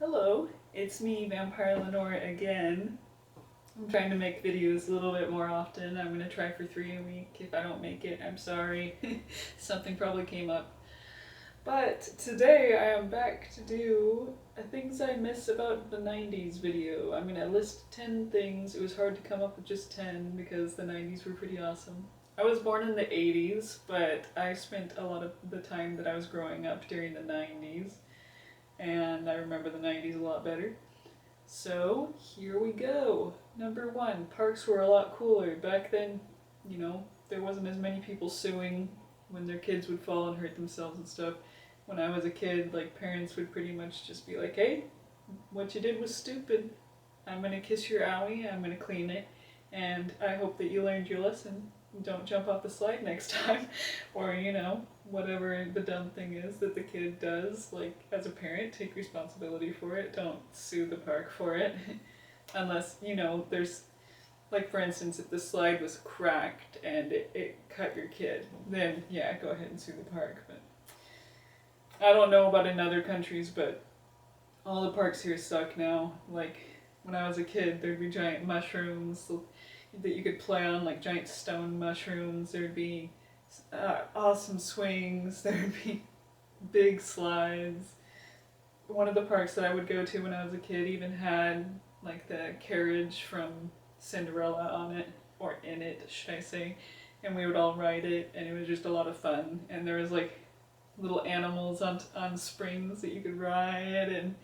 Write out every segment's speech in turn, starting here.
Hello, it's me, Vampireleniore again. I'm trying to make videos a little bit more often. I'm going to try for 3 a week. If I don't make it, I'm sorry. Something probably came up. But today I am back to do a things I miss about the 90s video. I'm going to list 10 things. It was hard to come up with just 10 because the 90s were pretty awesome. I was born in the 80s, but I spent a lot of the time that I was growing up during the 90s. And I remember the 90s a lot better. So here we go. Number 1, parks were a lot cooler. Back then, there wasn't as many people suing when their kids would fall and hurt themselves and stuff. When I was a kid, parents would pretty much just be like, hey, what you did was stupid. I'm gonna kiss your owie, I'm gonna clean it, and I hope that you learned your lesson. Don't jump off the slide next time. Or, whatever the dumb thing is that the kid does, as a parent, take responsibility for it. Don't sue the park for it. Unless, there's, for instance, if the slide was cracked and it cut your kid, then yeah, go ahead and sue the park. But I don't know about in other countries, but all the parks here suck now. When I was a kid, there'd be giant mushrooms that you could play on, giant stone mushrooms. There'd be awesome swings. There'd be big slides. One of the parks that I would go to when I was a kid even had the carriage from Cinderella on it, or in it, should I say, and we would all ride it, and it was just a lot of fun. And there was little animals on springs that you could ride, and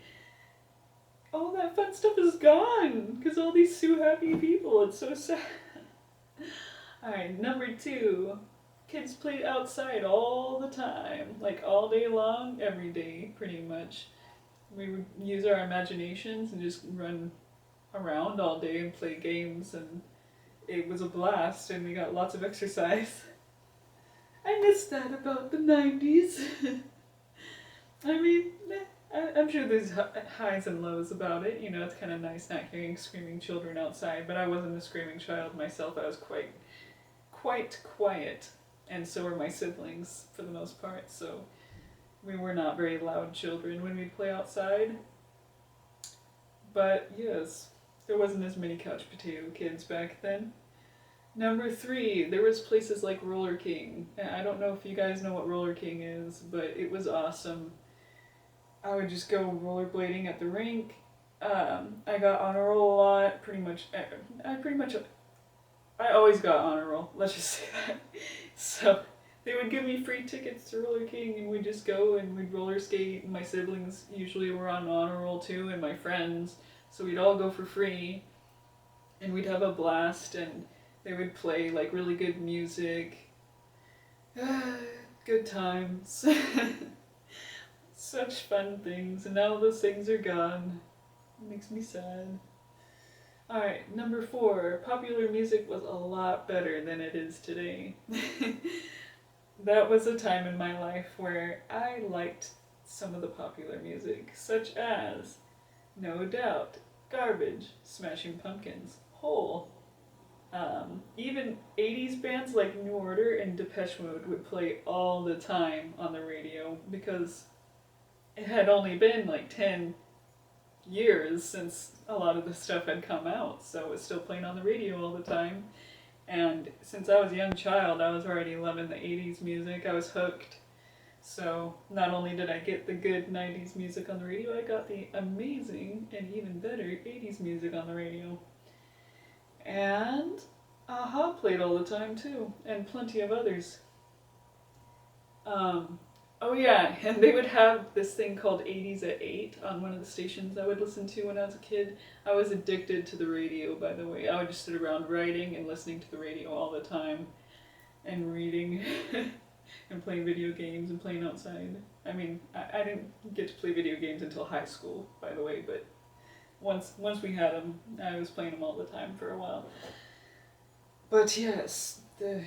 all that fun stuff is gone because all these sue-happy people. It's so sad. Alright, number 2. Kids played outside all the time. All day long, every day, pretty much. We would use our imaginations and just run around all day and play games, and it was a blast, and we got lots of exercise. I miss that about the 90s. I mean, I'm sure there's highs and lows about it. It's kind of nice not hearing screaming children outside, but I wasn't a screaming child myself. I was quite quiet, and so were my siblings for the most part, so we were not very loud children when we'd play outside. But yes, there wasn't as many couch potato kids back then. Number 3, there was places like Roller King. I don't know if you guys know what Roller King is, but it was awesome. I would just go rollerblading at the rink. I got honor roll a lot, pretty much. I always got honor roll, let's just say that. So they would give me free tickets to Roller King, and we'd just go and we'd roller skate, and my siblings usually were on honor roll too, and my friends, so we'd all go for free, and we'd have a blast, and they would play really good music. Good times. Such fun things, and now those things are gone. It makes me sad. Alright, number 4. Popular music was a lot better than it is today. That was a time in my life where I liked some of the popular music, such as No Doubt, Garbage, Smashing Pumpkins, Hole. Even 80s bands like New Order and Depeche Mode would play all the time on the radio because it had only been 10 years since a lot of the stuff had come out, so it was still playing on the radio all the time. And since I was a young child, I was already loving the 80s music. I was hooked. So not only did I get the good 90s music on the radio, I got the amazing and even better 80s music on the radio. And Aha played all the time too, and plenty of others. Oh yeah, and they would have this thing called 80s at 8 on one of the stations I would listen to when I was a kid. I was addicted to the radio, by the way. I would just sit around writing and listening to the radio all the time, and reading, and playing video games and playing outside. I mean, I didn't get to play video games until high school, by the way, but once we had them, I was playing them all the time for a while. But yes, the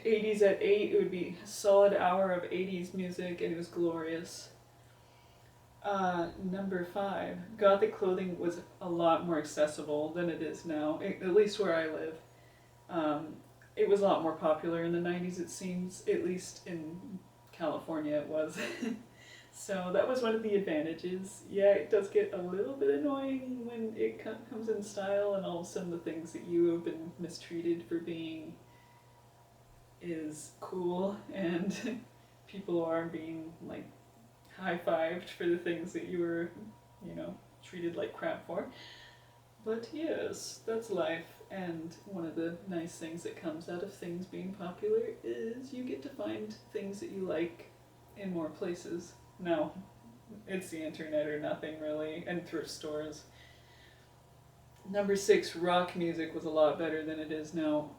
80s at 8, it would be a solid hour of 80s music, and it was glorious. Number 5, gothic clothing was a lot more accessible than it is now, at least where I live. It was a lot more popular in the 90s, it seems, at least in California it was. So that was one of the advantages. Yeah, it does get a little bit annoying when it comes in style and all of a sudden the things that you have been mistreated for being is cool and people are being like high-fived for the things that you were, you know, treated like crap for. But yes, that's life, and one of the nice things that comes out of things being popular is you get to find things that you like in more places. Now, it's the internet or nothing really, and thrift stores. Number 6, rock music was a lot better than it is now.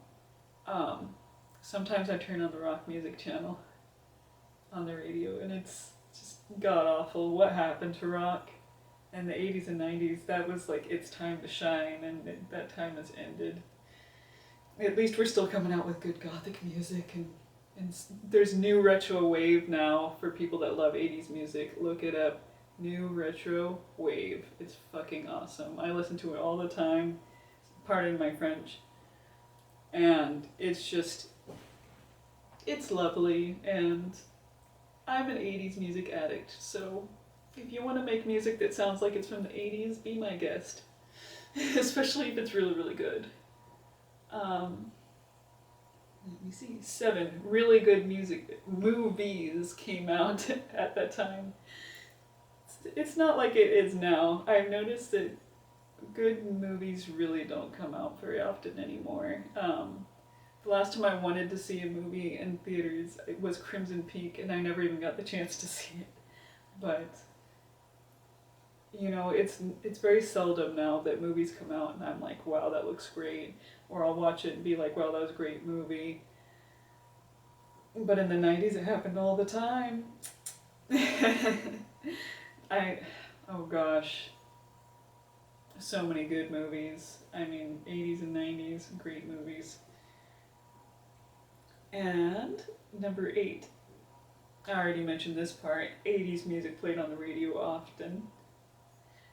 Sometimes I turn on the rock music channel on the radio and it's just god awful. What happened to rock? In the 80s and 90s, that was like its time to shine, and that time has ended. At least we're still coming out with good gothic music, and there's new retro wave now for people that love 80s music. Look it up. New retro wave. It's fucking awesome. I listen to it all the time. Pardon my French. And it's just, it's lovely, and I'm an 80s music addict, so if you want to make music that sounds like it's from the 80s, be my guest. Especially if it's really, really good. Let me see. 7 really good movies came out at that time. It's not like it is now. I've noticed that good movies really don't come out very often anymore. The last time I wanted to see a movie in theaters it was Crimson Peak, and I never even got the chance to see it. But you know, it's very seldom now that movies come out and I'm like, wow, that looks great. Or I'll watch it and be like, wow, that was a great movie. But in the 90s it happened all the time. Oh gosh. So many good movies. I mean, 80s and 90s, great movies. And number 8. I already mentioned this part. 80s music played on the radio often.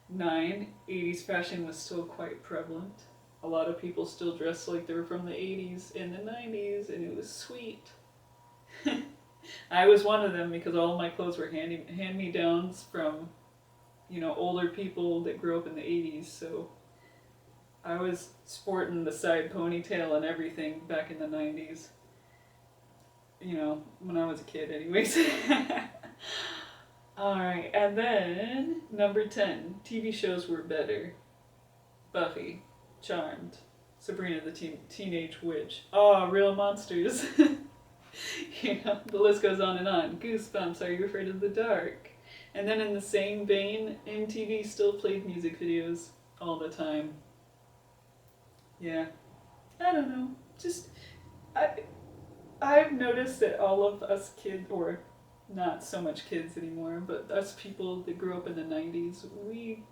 9, 80s fashion was still quite prevalent. A lot of people still dressed like they were from the 80s and the 90s, and it was sweet. I was one of them because all of my clothes were hand-me-downs from, you know, older people that grew up in the 80s, so I was sporting the side ponytail and everything back in the 90s. You know, when I was a kid anyways. Alright, and then number 10, TV shows were better. Buffy, Charmed, Sabrina the Teenage Witch. Oh, Real Monsters. You know, the list goes on and on. Goosebumps, Are You Afraid of the Dark? And then in the same vein, MTV still played music videos all the time. Yeah, I don't know, just, I've noticed that all of us kids, or not so much kids anymore, but us people that grew up in the 90s, we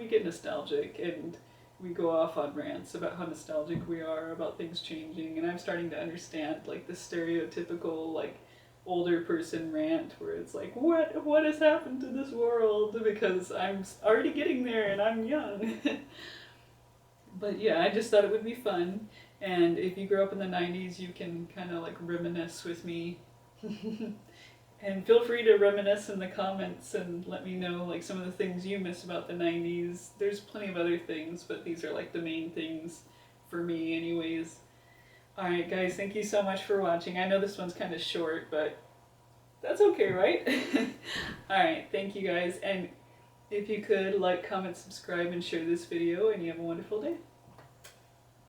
get nostalgic and we go off on rants about how nostalgic we are about things changing, and I'm starting to understand like the stereotypical like older person rant where it's like, what has happened to this world, because I'm already getting there and I'm young. But yeah, I just thought it would be fun, and if you grew up in the 90s you can kind of like reminisce with me. And feel free to reminisce in the comments and let me know like some of the things you miss about the 90s. There's plenty of other things, but these are like the main things for me anyways. Alright guys, thank you so much for watching. I know this one's kind of short, but that's okay, right? Alright, thank you guys, and if you could like, comment, subscribe, and share this video, and you have a wonderful day.